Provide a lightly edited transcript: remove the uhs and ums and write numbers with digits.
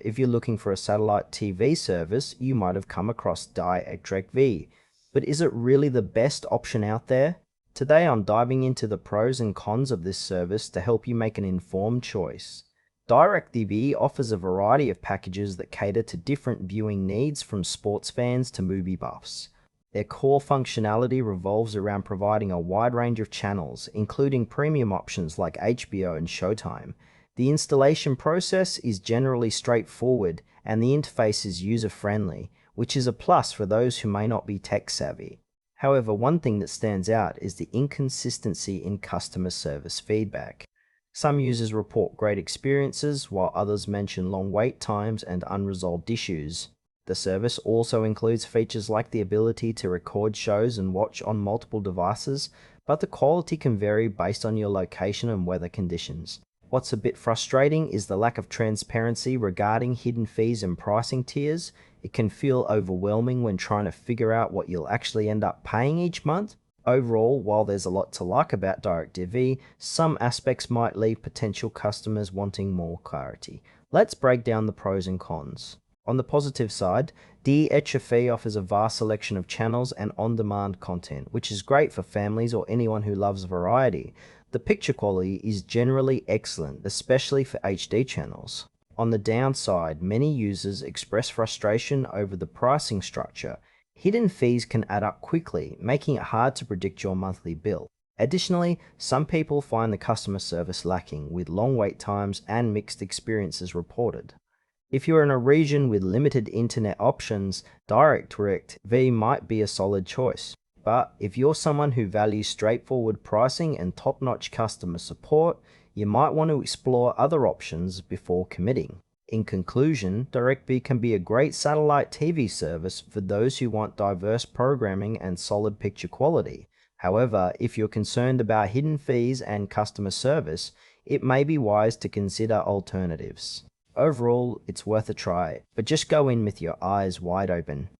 if you're looking for a satellite TV service, you might have come across DIRECTV. But is it really the best option out there? Today I'm diving into the pros and cons of this service to help you make an informed choice. DIRECTV offers a variety of packages that cater to different viewing needs from sports fans to movie buffs. Their core functionality revolves around providing a wide range of channels, including premium options like HBO and Showtime. The installation process is generally straightforward and the interface is user-friendly, which is a plus for those who may not be tech-savvy. However, one thing that stands out is the inconsistency in customer service feedback. Some users report great experiences, while others mention long wait times and unresolved issues. The service also includes features like the ability to record shows and watch on multiple devices, but the quality can vary based on your location and weather conditions. What's a bit frustrating is the lack of transparency regarding hidden fees and pricing tiers. It can feel overwhelming when trying to figure out what you'll actually end up paying each month. Overall, while there's a lot to like about DIRECTV, some aspects might leave potential customers wanting more clarity. Let's break down the pros and cons. On the positive side, DIRECTV offers a vast selection of channels and on-demand content, which is great for families or anyone who loves variety. The picture quality is generally excellent, especially for HD channels. On the downside, many users express frustration over the pricing structure. Hidden fees can add up quickly, making it hard to predict your monthly bill. Additionally, some people find the customer service lacking, with long wait times and mixed experiences reported. If you're in a region with limited internet options, DIRECTV might be a solid choice. But if you're someone who values straightforward pricing and top-notch customer support, you might want to explore other options before committing. In conclusion, DIRECTV can be a great satellite TV service for those who want diverse programming and solid picture quality. However, if you're concerned about hidden fees and customer service, it may be wise to consider alternatives. Overall, it's worth a try, but just go in with your eyes wide open.